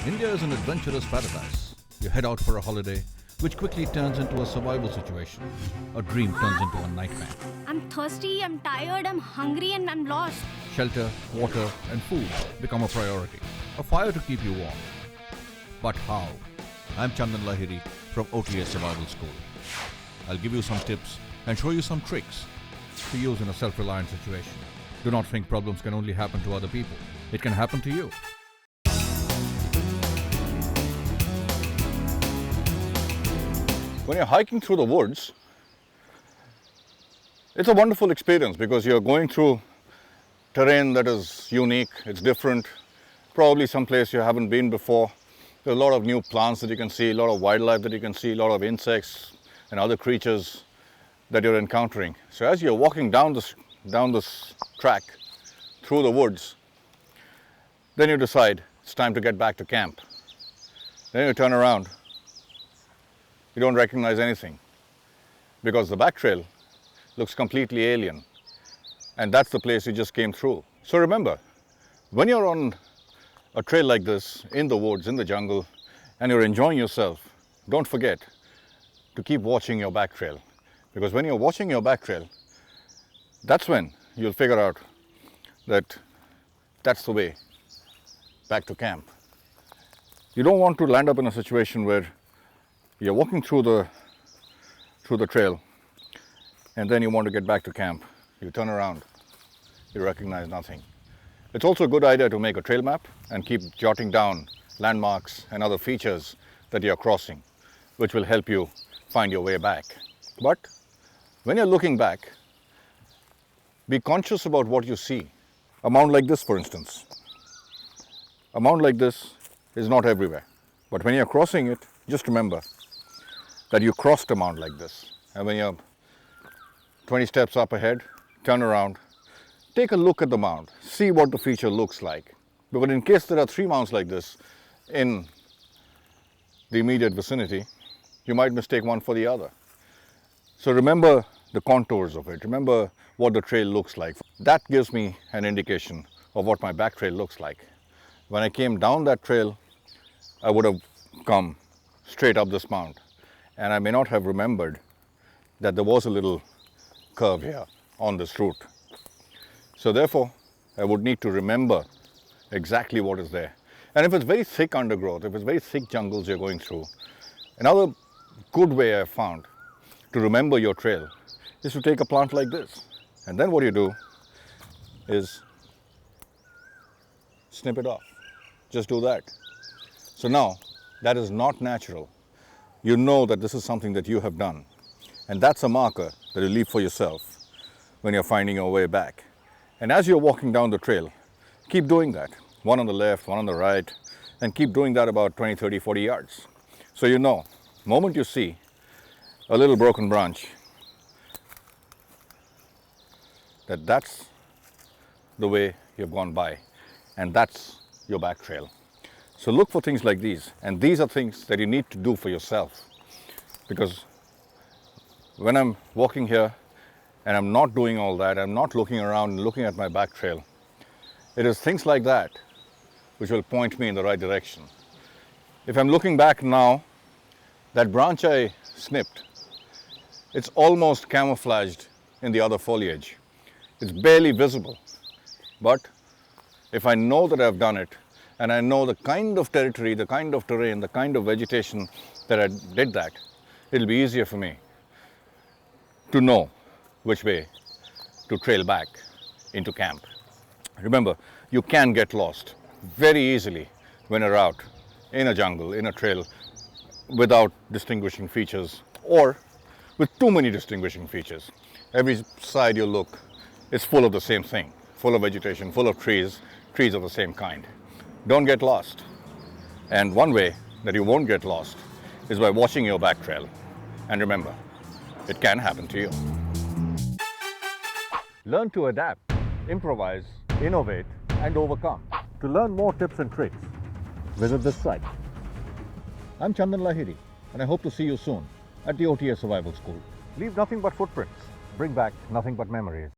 India is an adventurous paradise. You head out for a holiday, which quickly turns into a survival situation. A dream turns into a nightmare. I'm thirsty, I'm tired, I'm hungry, and I'm lost. Shelter, water, and food become a priority. A fire to keep you warm. But how? I'm Chandan Lahiri from OTS Survival School. I'll give you some tips and show you some tricks to use in a self-reliant situation. Do not think problems can only happen to other people. It can happen to you. When you're hiking through the woods, it's a wonderful experience because you're going through terrain that is unique, it's different, probably someplace you haven't been before. There are a lot of new plants that you can see, a lot of wildlife that you can see, a lot of insects and other creatures that you're encountering. So as you're walking down this track through the woods, then you decide it's time to get back to camp. Then you turn around. You don't recognize anything because the back trail looks completely alien, and that's the place you just came through. So remember, when you're on a trail like this, in the woods, in the jungle, and you're enjoying yourself, don't forget to keep watching your back trail, because when you're watching your back trail, that's when you'll figure out that that's the way back to camp. You don't want to land up in a situation where you're walking through the trail and then you want to get back to camp. You turn around, you recognize nothing. It's also a good idea to make a trail map and keep jotting down landmarks and other features that you're crossing, which will help you find your way back. But when you're looking back, be conscious about what you see. A mound like this, for instance. A mound like this is not everywhere. But when you're crossing it, just remember that you crossed a mound like this. And when you're 20 steps up ahead, turn around, take a look at the mound, see what the feature looks like. But in case there are 3 mounds like this in the immediate vicinity, you might mistake one for the other. So remember the contours of it, remember what the trail looks like. That gives me an indication of what my back trail looks like. When I came down that trail, I would have come straight up this mound, and I may not have remembered that there was a little curve here on this route. So therefore, I would need to remember exactly what is there. And if it's very thick undergrowth, if it's very thick jungles you're going through, another good way I've found to remember your trail is to take a plant like this. And then what you do is snip it off. Just do that. So now, that is not natural. You know that this is something that you have done. And that's a marker that you leave for yourself when you're finding your way back. And as you're walking down the trail, keep doing that. One on the left, one on the right, and keep doing that about 20, 30, 40 yards. So you know, the moment you see a little broken branch, that's the way you've gone by, and that's your back trail. So look for things like these, and these are things that you need to do for yourself. Because when I'm walking here and I'm not doing all that, I'm not looking around and looking at my back trail, it is things like that which will point me in the right direction. If I'm looking back now, that branch I snipped, it's almost camouflaged in the other foliage. It's barely visible. But if I know that I've done it, and I know the kind of territory, the kind of terrain, the kind of vegetation that I did that, it'll be easier for me to know which way to trail back into camp. Remember, you can get lost very easily when you're out in a jungle, in a trail, without distinguishing features or with too many distinguishing features. Every side you look is full of the same thing, full of vegetation, full of trees of the same kind. Don't get lost. And one way that you won't get lost is by watching your back trail. And remember, it can happen to you. Learn to adapt, improvise, innovate, and overcome. To learn more tips and tricks, visit this site. I'm Chandan Lahiri, and I hope to see you soon at the OTS Survival School. Leave nothing but footprints. Bring back nothing but memories.